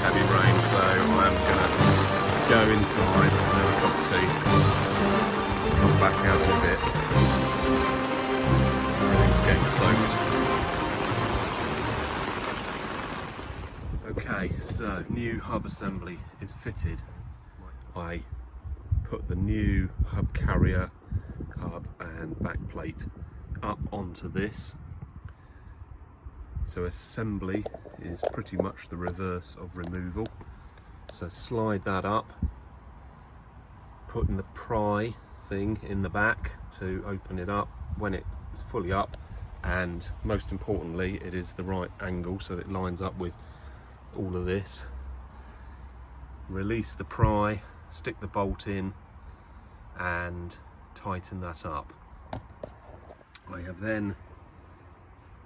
heavy rain, so I'm going to go inside and have a cup of tea. Come back out in a bit. Everything's getting soaked. Okay, so new hub assembly is fitted. I put the new hub carrier, hub and back plate up onto this. So assembly is pretty much the reverse of removal. So slide that up, putting the pry thing in the back to open it up when it is fully up, and most importantly it is the right angle so that it lines up with all of this. Release the pry, stick the bolt in and tighten that up. I have then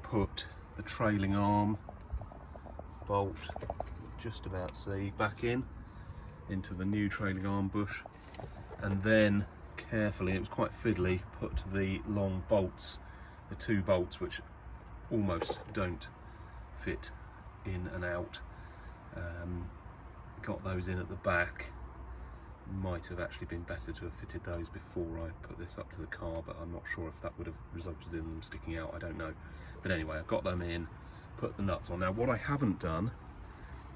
put the trailing arm bolt, just about see, back into the new trailing arm bush, and then carefully, it was quite fiddly, put the long bolts, the two bolts which almost don't fit in and out, got those in at the back. Might have actually been better to have fitted those before I put this up to the car, but I'm not sure if that would have resulted in them sticking out, I don't know. But anyway, I've got them in, put the nuts on. Now what I haven't done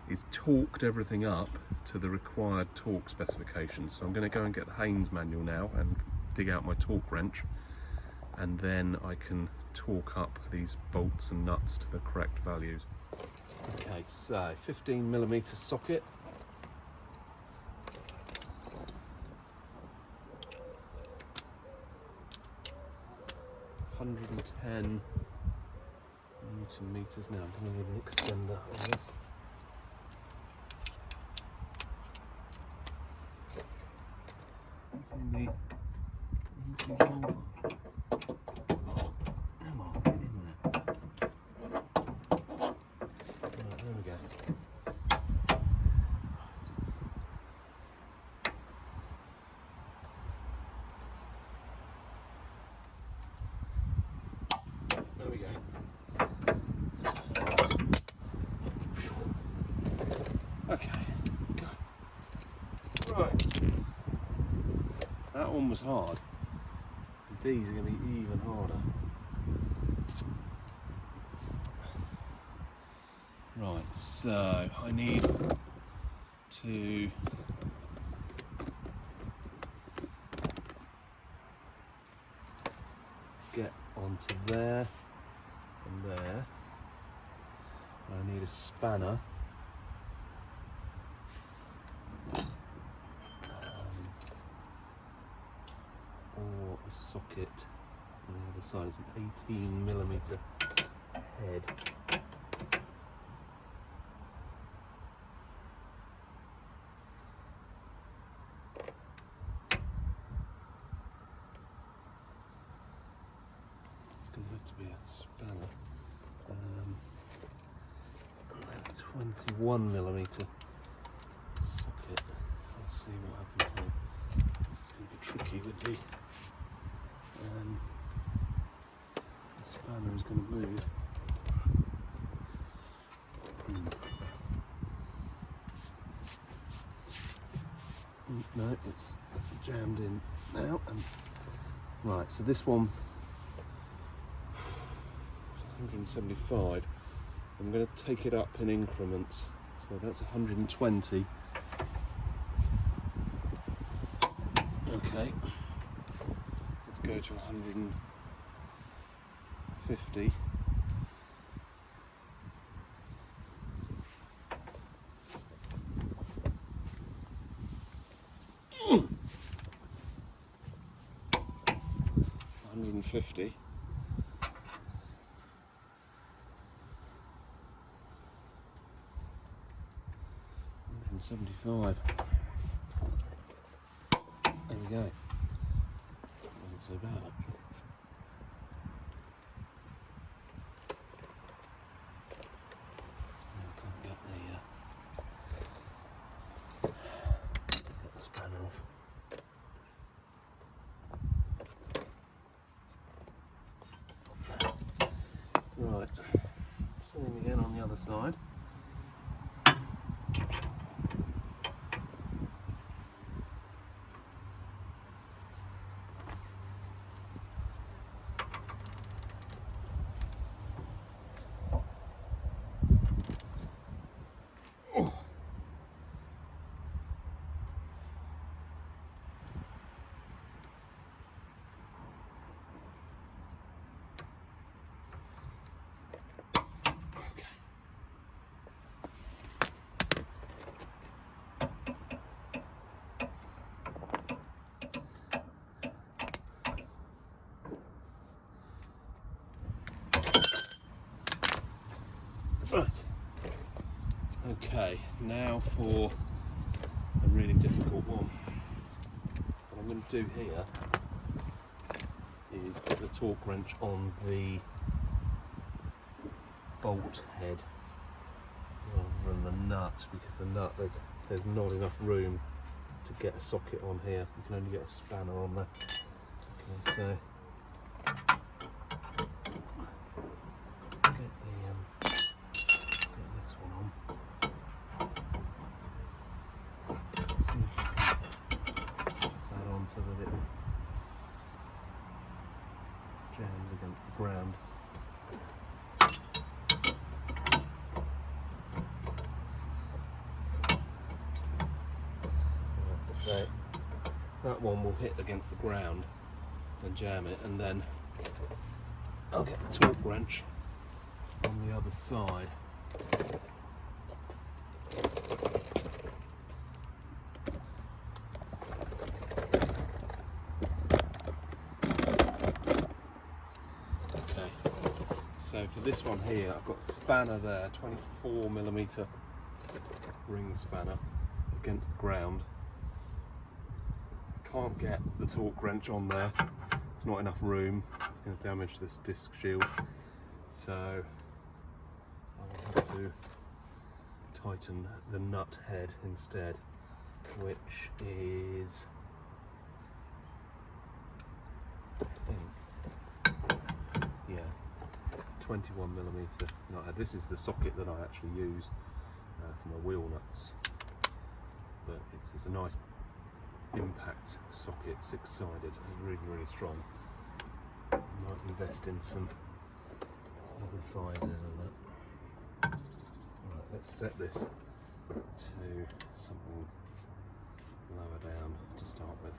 is torqued everything up to the required torque specifications. So I'm going to go and get the Haynes manual now and dig out my torque wrench, and then I can torque up these bolts and nuts to the correct values. Okay, so 15mm socket. 110 Newton meters. Now I'm going to need an extender on this. Come on, get in there. Right, there we go. There we go. Okay, go. Right. That one was hard. These are going to be even harder. Right, so I need to get onto there and there. I need a spanner. Or a socket on the other side. It's an 18mm head. It's going to have to be a spanner. 21mm socket. Let's see what happens here. This is going to be tricky with the spanner is going to move. No, it's jammed in now. Right, so this one 175. I'm going to take it up in increments. So that's 120. Okay. Let's go to 150. $150. 175. There we go. Wasn't so bad. I can't get the spanner off. Right, same again on the other side. Okay, now for a really difficult one. What I'm going to do here is put the torque wrench on the bolt head rather than the nut, because the nut, there's not enough room to get a socket on here. You can only get a spanner on there. Okay, so get this one on. See if I can put that on so that it jams against the ground. So that one will hit against the ground and jam it, and then I'll get the torque wrench on the other side. Okay, so for this one here, I've got a spanner there, 24mm ring spanner against the ground. Can't get the torque wrench on there, there's not enough room, it's going to damage this disc shield, so I'll have to tighten the nut head instead, which is 21mm nut head. This is the socket that I actually use for my wheel nuts, but it's a nice impact socket, six-sided, really strong. I might invest in some other sizes of that. Right, let's set this to something lower down to start with.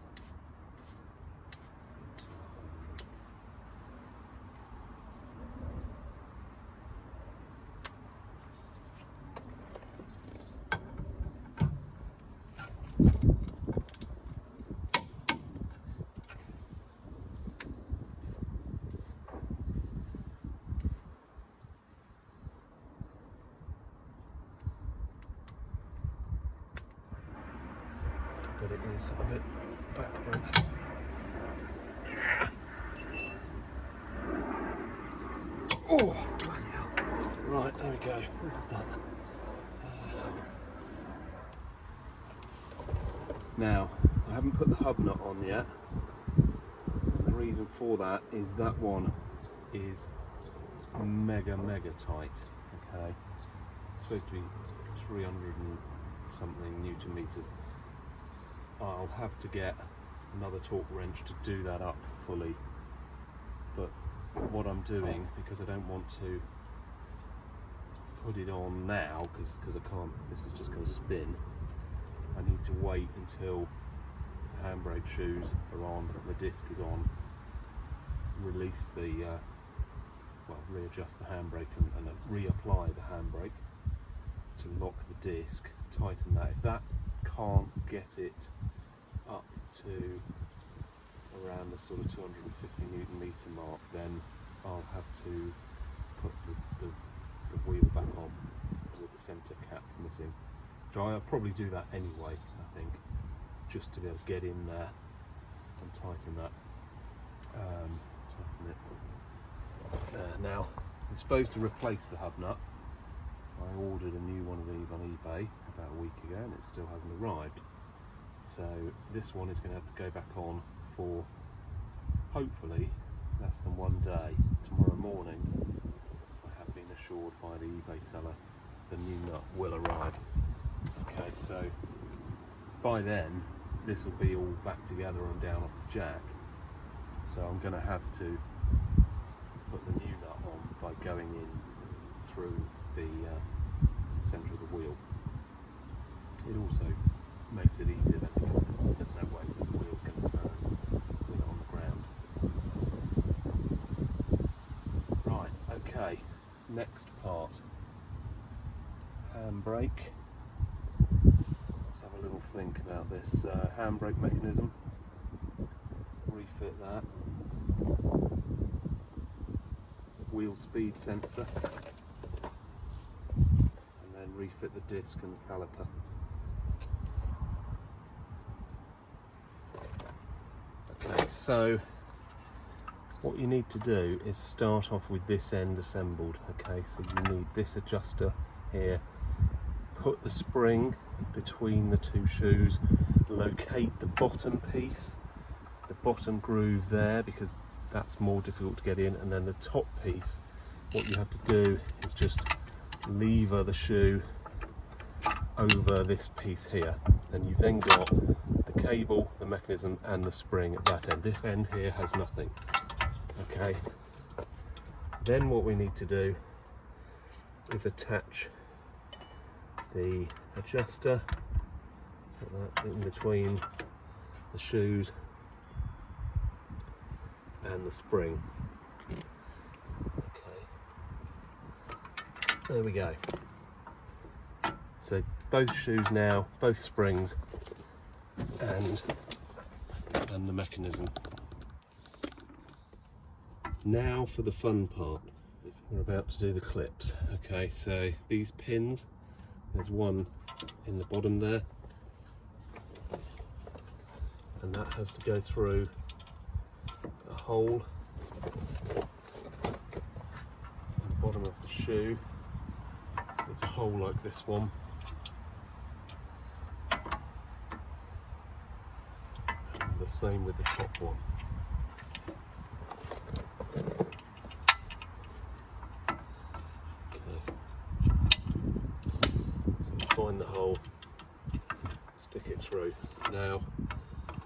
But it is a bit backbreaking. Oh, bloody hell. Right, there we go. Where's that? Now, I haven't put the hub nut on yet. And the reason for that is that one is mega tight. Okay, it's supposed to be 300 and something Newton meters. I'll have to get another torque wrench to do that up fully, but what I'm doing, because I don't want to put it on now because I can't, this is just going to spin, I need to wait until the handbrake shoes are on, the disc is on, release the well, readjust the handbrake and reapply the handbrake to lock the disc, tighten that. If that can't get it up to around the sort of 250 Newton meter mark, then I'll have to put the wheel back on with the centre cap missing. So I'll probably do that anyway, I think, just to be able to get in there and tighten that. Tighten it. Now, I'm supposed to replace the hub nut. I ordered a new one of these on eBay about a week ago and it still hasn't arrived. So this one is going to have to go back on for hopefully less than one day. Tomorrow morning, I have been assured by the eBay seller the new nut will arrive. Okay, so by then this will be all back together and down off the jack. So I'm going to have to put the new nut on by going in through the centre of the wheel. It also makes it easier then because there's no way the wheel can turn with it on the ground. Right, okay, next part. Handbrake. Let's have a little think about this handbrake mechanism. Refit that. Wheel speed sensor. And then and refit the disc and the caliper. Okay, so what you need to do is start off with this end assembled. Okay, so you need this adjuster here. Put the spring between the two shoes, locate the bottom piece, the bottom groove there, because that's more difficult to get in, and then the top piece, what you have to do is just lever the shoe over this piece here, and you've then got the cable, the mechanism and the spring at that end. This end here has nothing. Okay, then what we need to do is attach the adjuster, put that in between the shoes and the spring. Okay, there we go. So both shoes now, both springs and the mechanism. Now for the fun part. We're about to do the clips. Okay, so these pins, there's one in the bottom there, and that has to go through a hole in the bottom of the shoe. There's a hole like this one, and the same with the top one. Find the hole, stick it through. Now,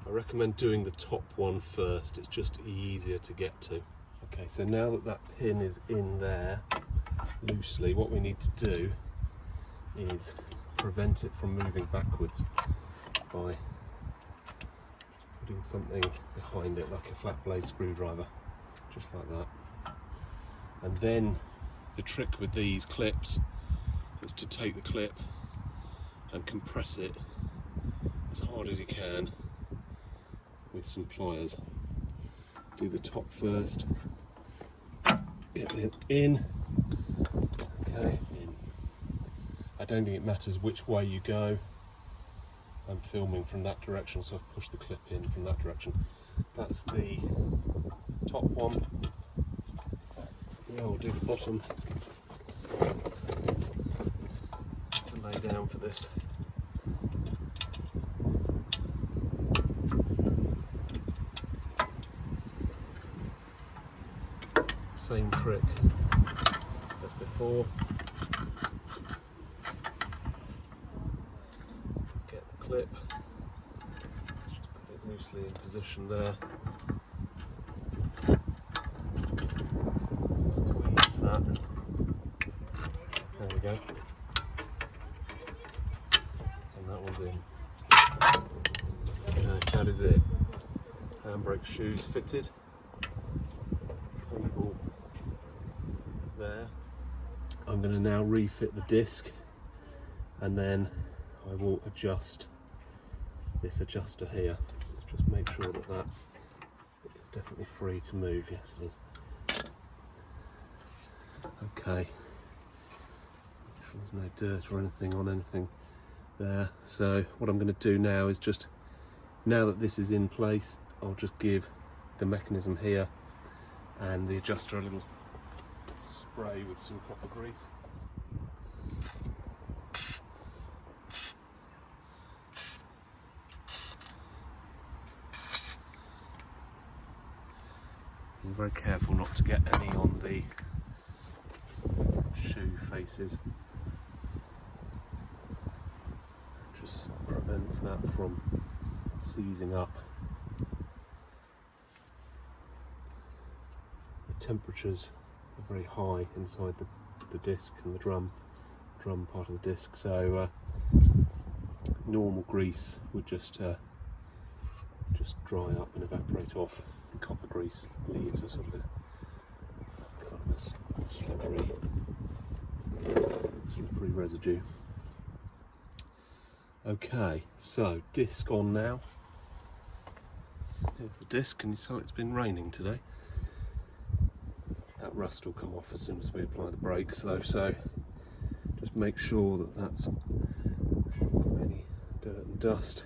I recommend doing the top one first, it's just easier to get to. Okay, so now that that pin is in there loosely, what we need to do is prevent it from moving backwards by just putting something behind it, like a flat blade screwdriver, just like that. And then the trick with these clips is to take the clip and compress it as hard as you can with some pliers. Do the top first, get it in, okay, in. I don't think it matters which way you go. I'm filming from that direction, so I've pushed the clip in from that direction. That's the top one. Now we'll do the bottom. Lay down for this. Same trick as before. Get the clip, let's just put it loosely in position there. Squeeze that. There we go. And that one's in. Okay, that is it. Handbrake shoes fitted. Cable there. I'm going to now refit the disc, and then I will adjust this adjuster here. Let's just make sure that that is definitely free to move. Yes, it is. Okay. There's no dirt or anything on anything there. So what I'm going to do now is just, now that this is in place, I'll just give the mechanism here and the adjuster a little spray with some copper grease. Be very careful not to get any on the shoe faces. Just prevents that from seizing up. The temperatures are very high inside the disc and the drum part of the disc, so normal grease would just dry up and evaporate off. And copper grease leaves a sort of a slippery residue. Okay, so disc on now. Here's the disc, and you tell it's been raining today. That rust will come off as soon as we apply the brakes though, so just just make sure that that's not got any dirt and dust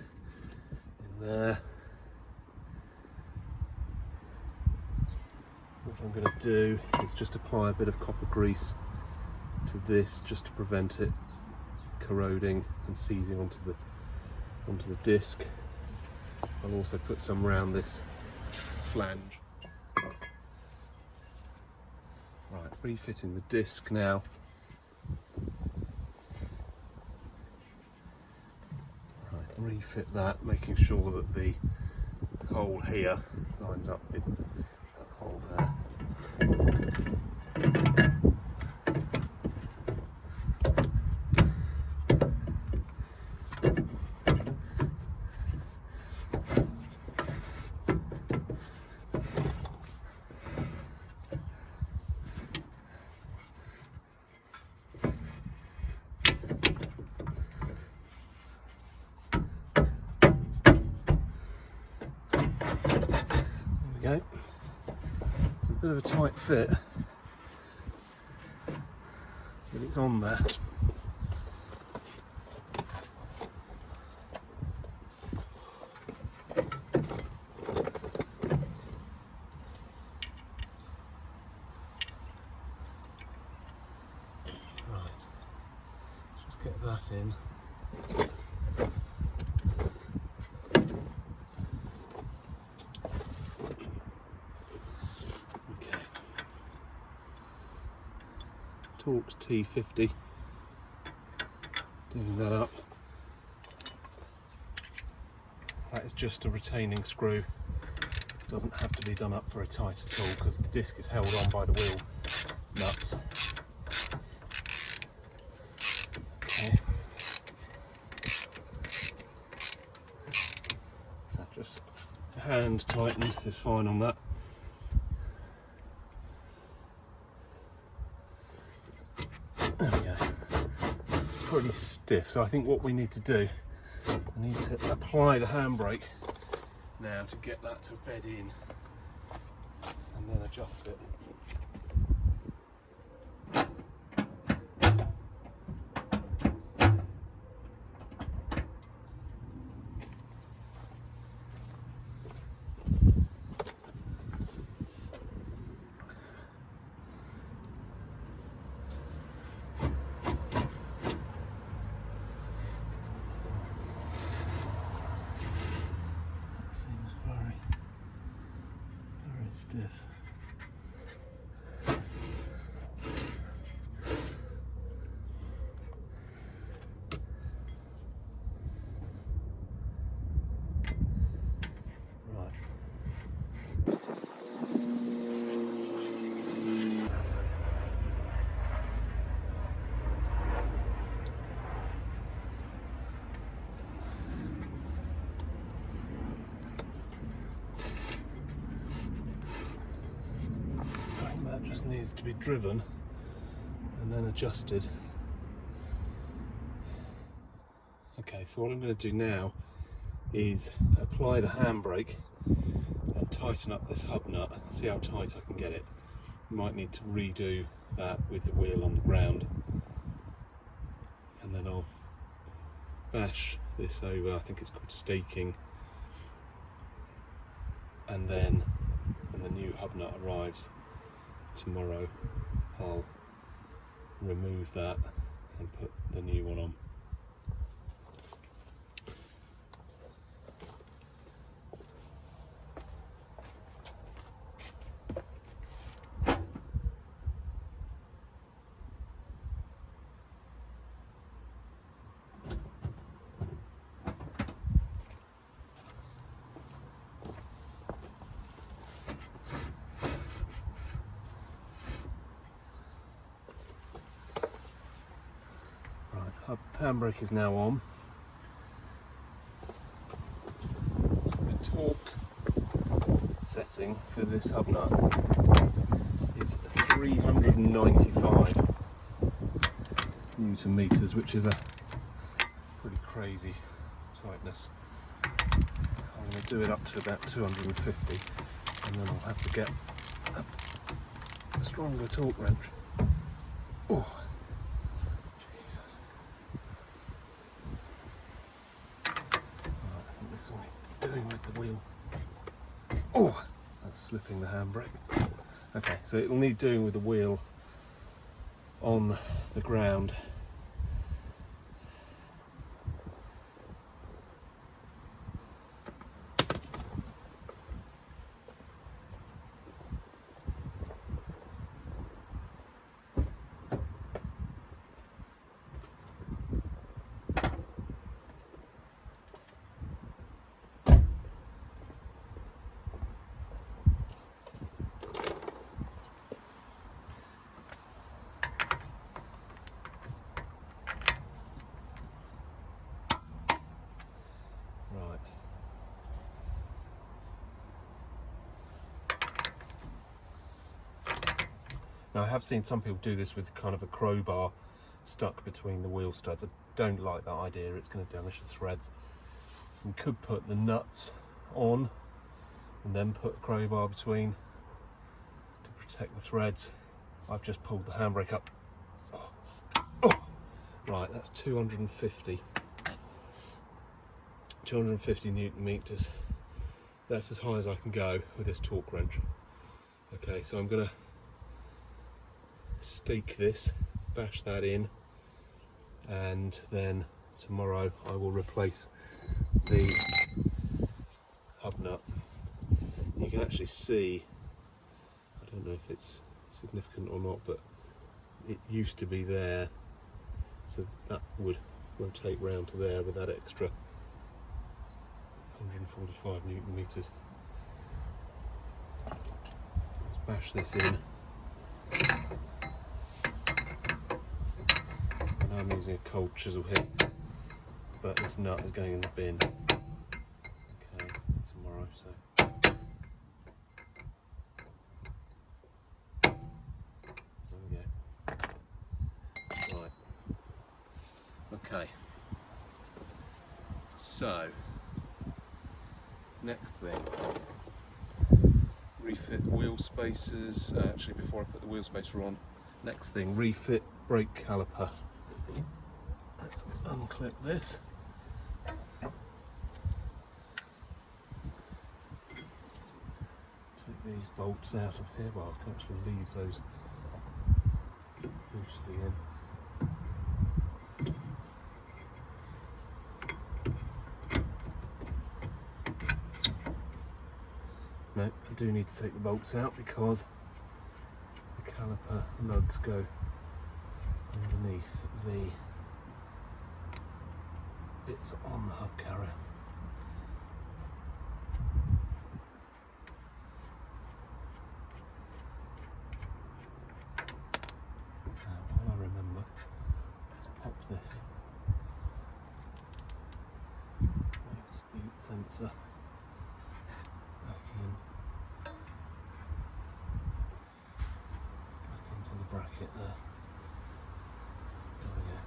in there. What I'm going to do is just apply a bit of copper grease to this, just to prevent it corroding and seizing onto the disc. I'll also put some around this flange. Right, refitting the disc now. Right, refit that, making sure that the hole here lines up with that hole there. Go. It's a bit of a tight fit, but it's on there. Right, just get that in. Torx T50, doing that up. That is just a retaining screw, doesn't have to be done up very tight at all because the disc is held on by the wheel nuts. Okay, so just hand tighten is fine on that. There we go. It's pretty stiff, so I think what we need to do, we need to apply the handbrake now to get that to bed in, and then adjust it. Stiff. Right. That just needs to be driven and then adjusted. Okay, so what I'm going to do now is apply the handbrake and tighten up this hub nut, see how tight I can get it. Might need to redo that with the wheel on the ground, and then I'll bash this over, I think it's called staking, and then when the new hub nut arrives tomorrow, I'll remove that and put the new one on. Handbrake is now on. So the torque setting for this hub nut is 395 Newton meters, which is a pretty crazy tightness. I'm going to do it up to about 250, and then I'll have to get a stronger torque wrench. Oh. doing with the wheel. Oh, that's slipping the handbrake. Okay, so it'll need doing with the wheel on the ground. Now I have seen some people do this with kind of a crowbar stuck between the wheel studs. I don't like that idea, it's going to damage the threads. You could put the nuts on and then put a crowbar between to protect the threads. I've just pulled the handbrake up. Oh. Right, that's 250 Newton meters. That's as high as I can go with this torque wrench. Okay, so I'm going to stake this, bash that in, and then tomorrow I will replace the hub nut. You can actually see, I don't know if it's significant or not, but it used to be there, so that would rotate round to there with that extra 145 Newton meters. Let's bash this in. I'm using a cold chisel here, but this nut is going in the bin. Okay, tomorrow, so. There we go. Right. Okay. So, next thing. Refit wheel spacers. Actually, before I put the wheel spacer on, next thing, refit brake caliper. Let's unclip this. Take these bolts out of here. Well, I can actually leave those loosely in. No, I do need to take the bolts out because the caliper lugs go underneath the bits on the hub carrier. Now, while I remember, let's pop this speed sensor back into the bracket there. There we go.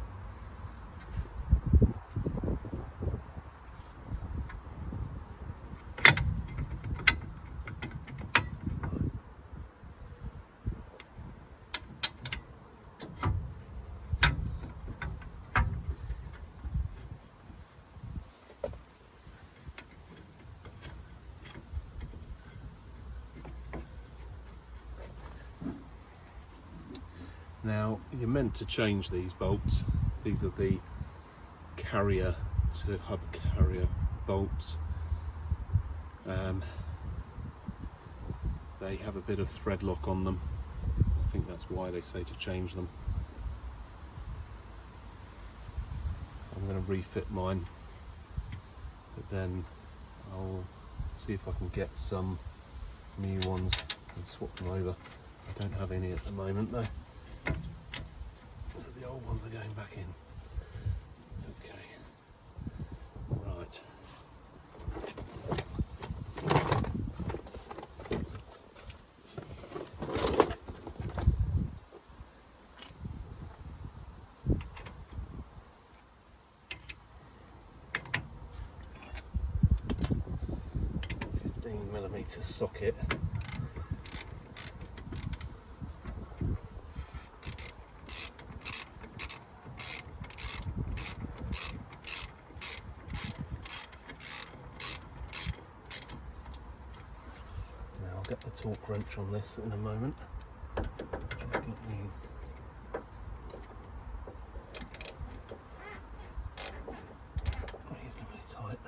Now, you're meant to change these bolts. These are the carrier to hub carrier bolts. They have a bit of thread lock on them. I think that's why they say to change them. I'm going to refit mine, but then I'll see if I can get some new ones and swap them over. I don't have any at the moment though. So the old ones are going back in. Okay. Right. -15mm socket. set the torque wrench on this in a moment. Get these. Reasonably tight.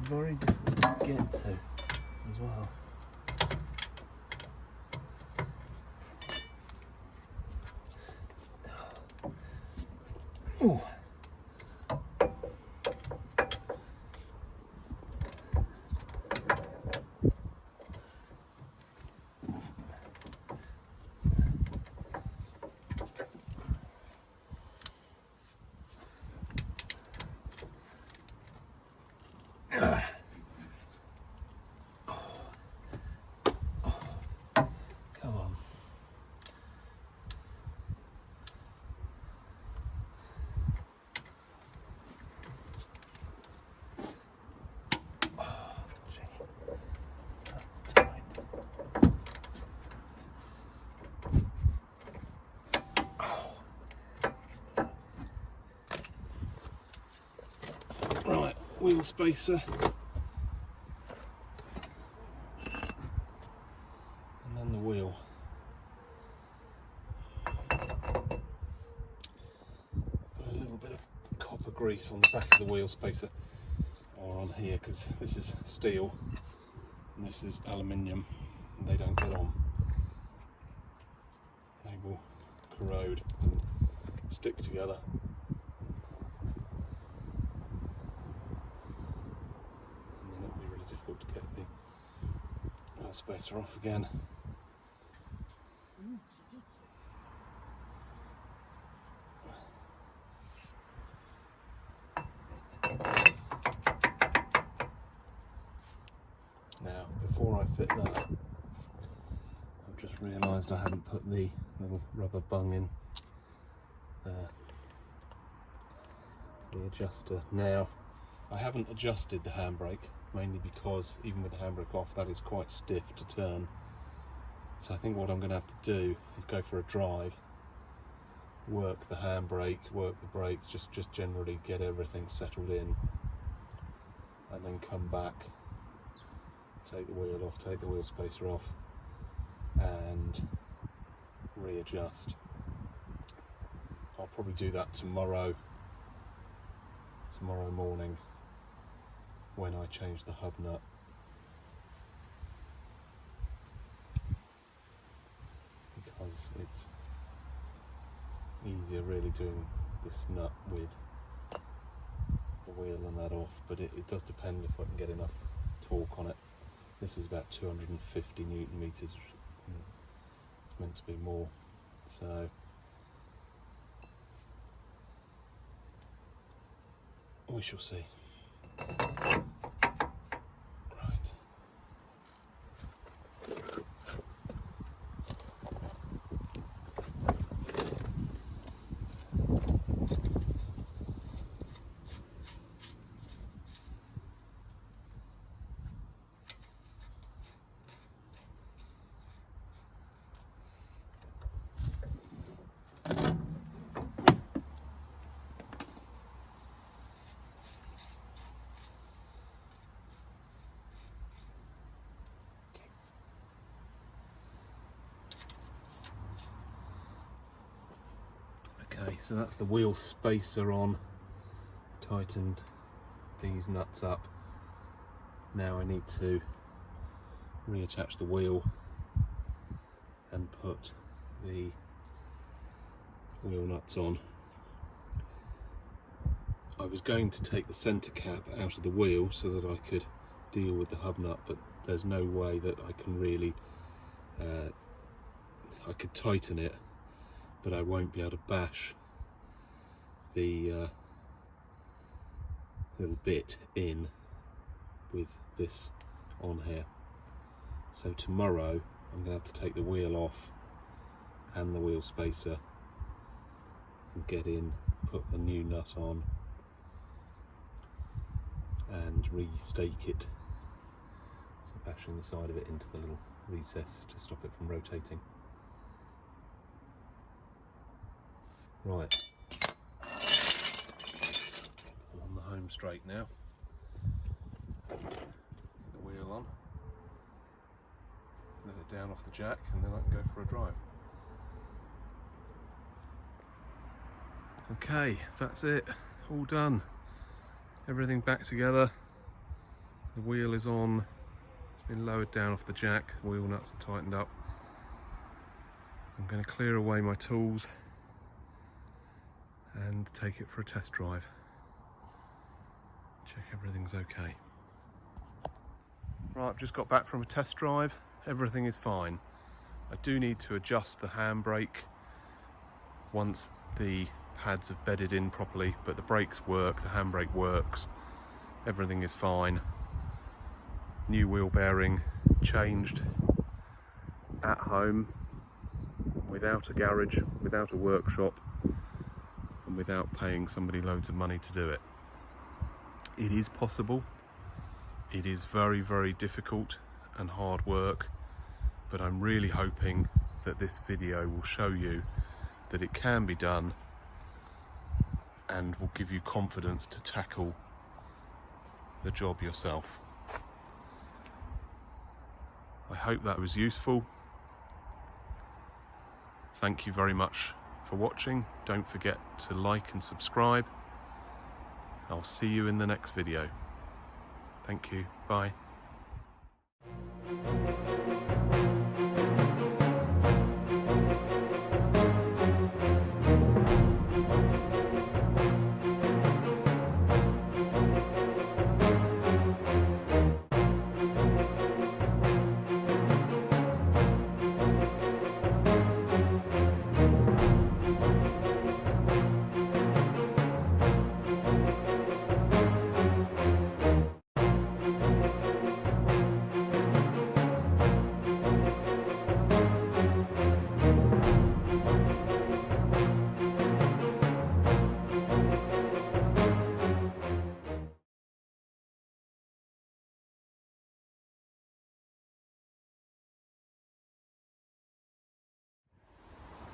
Very difficult to get to as well. Ooh. Come on. Oh, gee. That's tight. Oh. Right, wheel spacer. Wheel. Put a little bit of copper grease on the back of the wheel spacer, or on here, because this is steel and this is aluminium, and they don't get on. They will corrode and stick together. And then it'll be really difficult to get the wheel spacer off again. Now, before I fit that, I've just realised I haven't put the little rubber bung in there, the adjuster. Now, I haven't adjusted the handbrake, mainly because even with the handbrake off, that is quite stiff to turn. So I think what I'm going to have to do is go for a drive, work the handbrake, work the brakes, just generally get everything settled in, and then come back, take the wheel off, take the wheel spacer off, and readjust. I'll probably do that tomorrow morning when I change the hub nut. Because it's easier really doing this nut with the wheel and that off, but it does depend if I can get enough torque on it. This is about 250 Newton meters. It's meant to be more, so we shall see. Okay, so that's the wheel spacer on, tightened these nuts up. Now I need to reattach the wheel and put the wheel nuts on. I was going to take the centre cap out of the wheel so that I could deal with the hub nut, but there's no way that I can really I could tighten it, but I won't be able to bash the little bit in with this on here. So tomorrow I'm going to have to take the wheel off and the wheel spacer and get in, put the new nut on and re-stake it. So bashing the side of it into the little recess to stop it from rotating. Right, I'm on the home straight now. Get the wheel on, let it down off the jack, and then I can go for a drive. Okay, that's it, all done. Everything back together. The wheel is on, it's been lowered down off the jack, the wheel nuts are tightened up. I'm going to clear away my tools and take it for a test drive. Check everything's okay. Right, I've just got back from a test drive. Everything is fine. I do need to adjust the handbrake once the pads have bedded in properly, but the brakes work, the handbrake works. Everything is fine. New wheel bearing changed at home, without a garage, without a workshop, and without paying somebody loads of money to do it. It is possible. It is very, very difficult and hard work, but I'm really hoping that this video will show you that it can be done and will give you confidence to tackle the job yourself. I hope that was useful. Thank you very much for watching. Don't forget to like and subscribe. I'll see you in the next video. Thank you. Bye.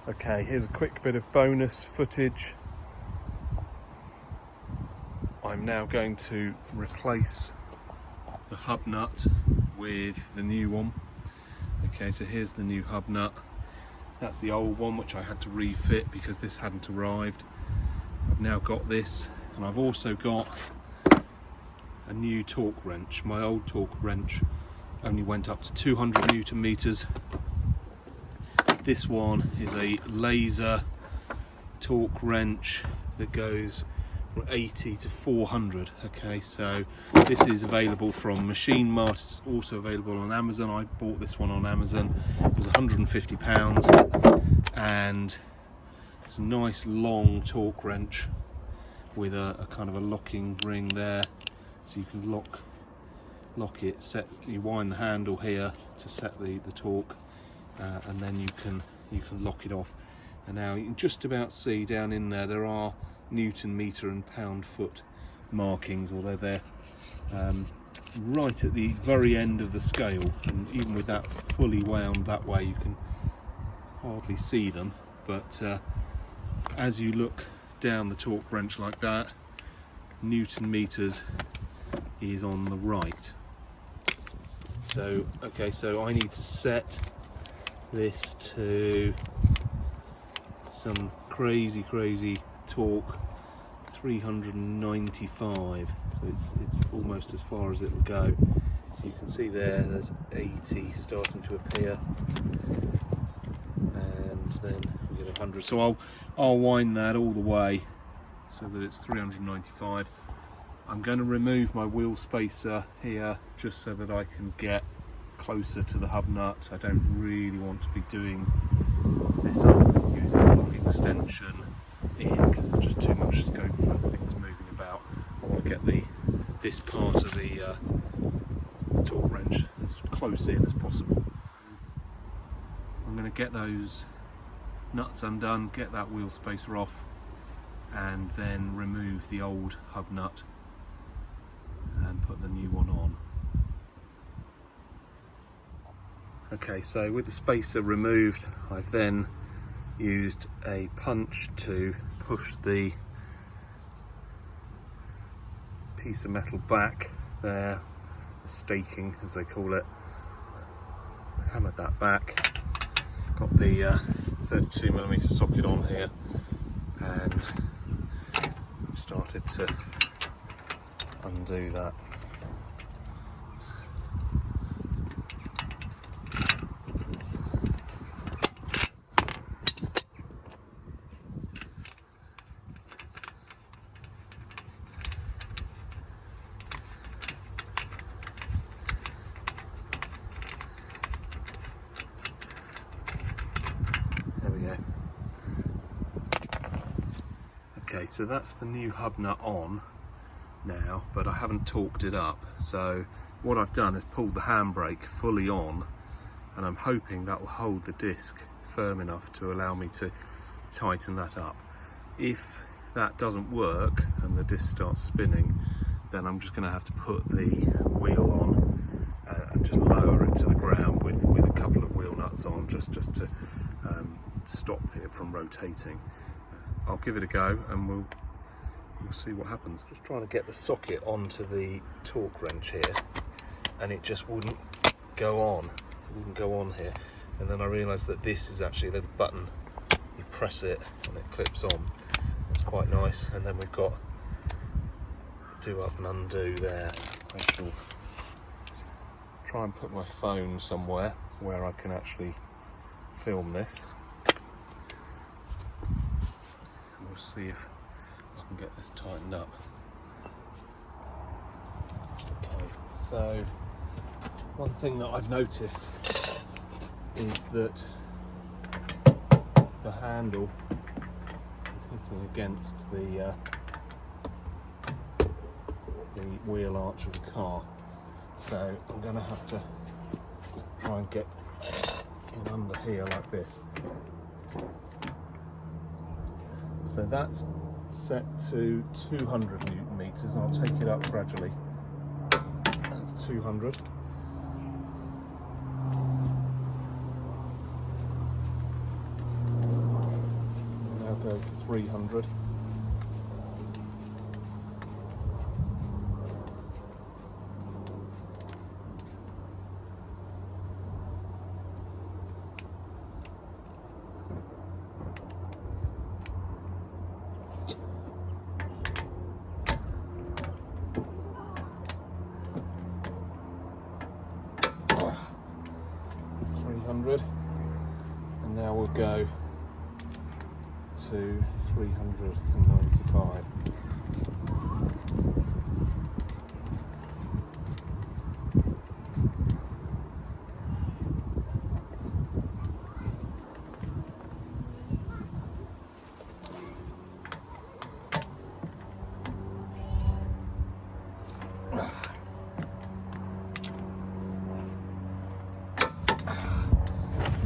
Okay, here's a quick bit of bonus footage. I'm now going to replace the hub nut with the new one. Okay, so here's the new hub nut. That's the old one which I had to refit because this hadn't arrived. I've now got this, and I've also got a new torque wrench. My old torque wrench only went up to 200 Newton meters. This one is a laser torque wrench that goes from 80 to 400. Okay, so this is available from Machine Mart. It's also available on Amazon. I bought this one on Amazon. It was £150, and it's a nice long torque wrench with a kind of a locking ring there, so you can lock it. You wind the handle here to set the torque. And then you can lock it off. And now you can just about see down in there are Newton meter and pound foot markings, although they're right at the very end of the scale, and even with that fully wound that way you can hardly see them. But as you look down the torque wrench like that, Newton meters is on the right. So okay, so I need to set this to some crazy torque, 395, so it's almost as far as it'll go. So you can see there's 80 starting to appear, and then we get 100. So I'll wind that all the way so that it's 395. I'm going to remove my wheel spacer here just so that I can get closer to the hub nut. I don't really want to be doing this up using a lock extension in, because there's just too much scope for things moving about. I want to get this part of the torque wrench as close in as possible. I'm going to get those nuts undone, get that wheel spacer off, and then remove the old hub nut and put the new one on. Okay, so with the spacer removed, I've then used a punch to push the piece of metal back there, the staking as they call it. Hammered that back, got the 32mm socket on here, and I've started to undo that. Okay, so that's the new hub nut on now, but I haven't torqued it up. So what I've done is pulled the handbrake fully on, and I'm hoping that will hold the disc firm enough to allow me to tighten that up. If that doesn't work and the disc starts spinning, then I'm just going to have to put the wheel on and just lower it to the ground with a couple of wheel nuts on, just to stop it from rotating. I'll give it a go and we'll see what happens. Just trying to get the socket onto the torque wrench here, and it just wouldn't go on. It wouldn't go on here. And then I realised that this is actually a little button. You press it and it clips on. That's quite nice. And then we've got do up and undo there. So I shall try and put my phone somewhere where I can actually film this. We'll see if I can get this tightened up. Okay, so one thing that I've noticed is that the handle is hitting against the wheel arch of the car. So I'm going to have to try and get in under here like this. So that's set to 200 Newton meters. I'll take it up gradually. That's 200. I'll now go to 300. And now we'll go to 395.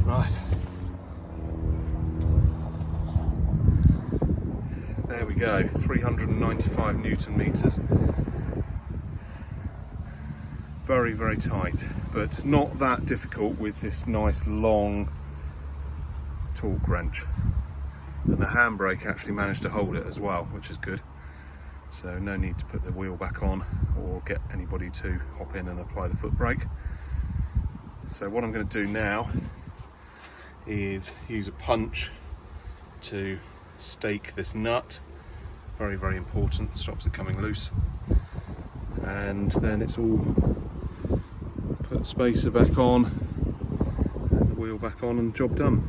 Right. There we go, 395 Newton meters. Very, very tight, but not that difficult with this nice long torque wrench. And the handbrake actually managed to hold it as well, which is good. So no need to put the wheel back on or get anybody to hop in and apply the foot brake. So what I'm going to do now is use a punch to stake this nut. Very, very important, stops it coming loose. And then it's all put spacer back on and the wheel back on and job done.